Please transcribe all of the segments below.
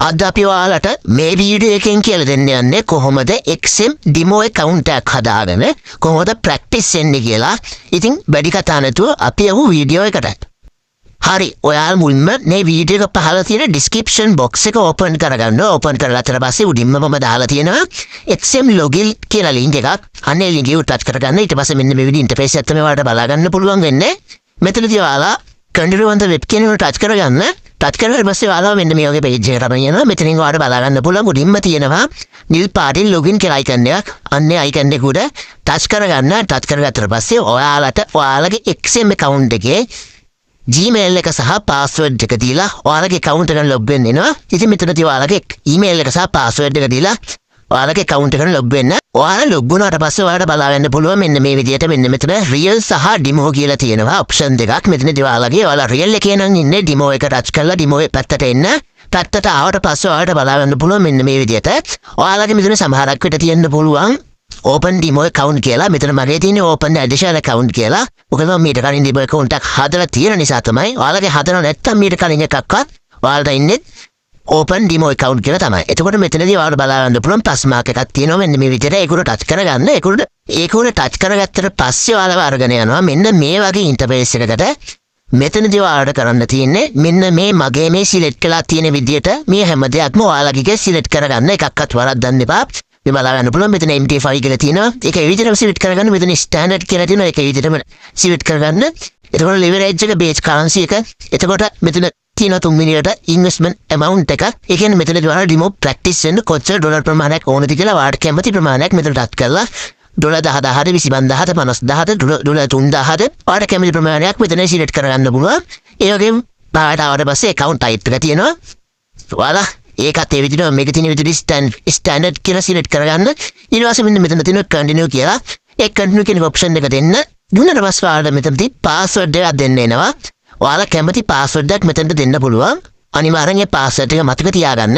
අද අපි ඔයාලට මේ වීඩියෝ එකෙන් කියලා දෙන්න යන්නේ කොහොමද XM demo account එකක් හදාගෙන කොහොමද ප්‍රැක්ටිස් වෙන්නේ කියලා. ඉතින් වැඩි කතා නැතුව අපි යමු වීඩියෝ එකට. හරි, ඔයාලා මුලින්ම මේ වීඩියෝ එක පහළ තියෙන description box එක open කරගන්න. open කරලා ඊට පස්සේ උඩින්ම මම දාලා තියෙනවා XM login කියලා link එකක්. අනේ link එක touch කරගන්න. ඊට පස්සේ මෙන්න මේ විදිහේ interface එකක් තමයි ඔයාලට බලා ගන්න පුළුවන් වෙන්නේ. මෙතනදී ඔයාලා continue on the web කියන එක touch කරගන්න. touch කරලා ඊපස්සේ ඔයාලා මෙන්න මේ වගේ page එකකට තමයි යනවා. මෙතනින් ඔයාලට බලා ගන්න පුළුවන් උඩින්ම තියෙනවා නිල් පාටින් login කියලා icon එකක්. අන්නේ icon එක උඩ touch කරගන්න. touch කරගත්තට පස්සේ ඔයාලට ඔයාලගේ XM account එකේ Gmail එක සහ password එක දීලා ඔයාලගේ account එකට log වෙන්න වෙනවා. ඉතින් මෙතනදී ඔයාලගේ email එක සහ password එක දීලා ඔයාලගේ account එකට log වෙන්න. ඔයාලා log වුණාට පස්සේ ඔයාලට බලා ගන්න පුළුවන් මෙන්න මේ විදිහට මෙන්න මෙතන real සහ demo කියලා තියෙනවා option දෙකක්. මෙතනදී ඔයාලා real එකේ නම් ඉන්නේ demo එක touch කරලා demo එක පැත්තට එන්න. පැත්තට ආවට පස්සේ ඔයාලට බලා ගන්න පුළුවන් මෙන්න මේ විදිහට. ඔයාලගේ මෙතන සමහරක් විතර තියෙන්න පුළුවන් open demo account කියලා. මෙතන මගේ තියෙන open additional account කියලා. මොකද මම ඊට කලින් demo account එකක් හදලා තියෙන නිසා තමයි. ඔයාලගේ හදලා නැත්නම් ඊට කලින් එකක්වත් ඔයාලට ඉන්නේ open demo account කියලා තමයි. එතකොට මෙතනදී ඔයාලට බලා ගන්න පුළුවන් plus mark එකක් තියෙනවා. මෙන්න මේ විදිහට ඒකුණ touch කරගන්න. ඒකුණ touch කරගත්තට පස්සේ ඔයාලව අරගෙන යනවා මෙන්න මේ වගේ interface එකකට. මෙතනදී ඔයාලට කරන්න තියෙන්නේ මෙන්න මේ මගේ මේ select කරලා තියෙන විදිහට මේ හැම දෙයක්ම ඔයාලගේ select කරගන්න. එකක්වත් වරද්දන්න එපා. මේ බලා ගන්න පුළුවන් මෙතන MT5 කියලා තියෙනවා. ඒක ඒ විදිහටම select කරගන්න. මෙතන standard කියලා තියෙනවා. ඒක ඒ විදිහටම select කරගන්න. එතකොට leverage එක base currency එක. එතකොට මෙතන තියෙන 3 මිලියනට investment amount එක. ඒ කියන්නේ මෙතනදී ඔයාලා demo practice වෙන්න කොච්චර ඩොලර් ප්‍රමාණයක් ඕනද කියලා ඔයාලට කැමති ප්‍රමාණයක් මෙතන ටච් කරලා ඩොලර් 10,000ට 25000ට 50000ට ඩොලර් 3000ට ඔයාලට කැමති ප්‍රමාණයක් මෙතන select කරගන්න පුළුවන්. ඒ වගේම බාහිර ආවට පස්සේ account type එක තියෙනවා. ඔයාලා ඒකත් ඒ විදිහට මේක තියෙන විදිහට standard කියලා select කරගන්න. ඊට පස්සේ මෙන්න මෙතන තියෙන continue කියලා. ඒ continue කියන option එක දෙන්න. දුන්නාට පස්සේ ඔයාලට මෙතනදී password එකක් දෙන්න එනවා. ඔයාලා කැමති password එකක් මෙතනට දෙන්න පුළුවන්. අනිවාර්යෙන් ඒ password එක මතක තියාගන්න.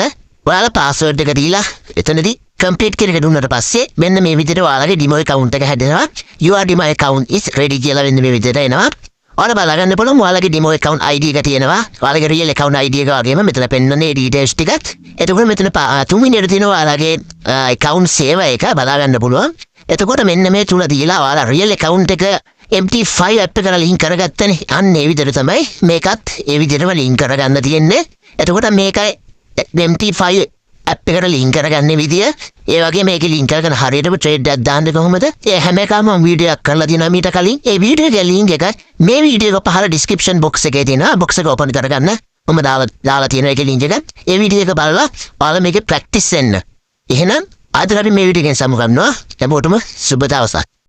ඔයාලා password එක දීලා එතනදී complete කියන එක දුන්නාට පස්සේ මෙන්න මේ විදිහට ඔයාලගේ demo account එක හැදෙනවා. your demo account is ready කියලා මෙන්න මේ විදිහට එනවා. ඔයාලා බලා ගන්න පුළුවන් ඔයාලගේ demo account ID එක තියෙනවා. ඔයාලගේ real account ID එක වගේම මෙතන පෙන්නන්නේ details ටික. එතකොට මෙතන 3 මිනිහට තියෙනවා ඔයාලගේ account සේව එක බලා ගන්න පුළුවන්. එතකොට මෙන්න මේ තුන දීලා ඔයාලා real account එක MT5 app එකට link කරගත්තනේ. අන්න ඒ විදිහට තමයි මේකත් ඒ විදිහටම link කරගන්න තියෙන්නේ. එතකොට මේකයි MT5 app එකට link කරගන්න විදිය. ඒ වගේ මේකේ link කරගෙන හරියටම trade එකක් දාන්න කොහොමද? ඒ හැම එකම මම වීඩියෝ එකක් කරලා තියෙනවා මීට කලින්. ඒ වීඩියෝ එකේ link එක මේ වීඩියෝ එක පහළ description box එකේ තියෙනවා. box එක open කරගන්න. මම දාලා තියෙන එකේ link එක. ඒ වීඩියෝ එක බලලා ඔයාලා මේකේ practice වෙන්න. එහෙනම් අද අපි මේ වීඩියෝ එකෙන් සමු ගන්නවා. හැමෝටම සුබ දවසක්.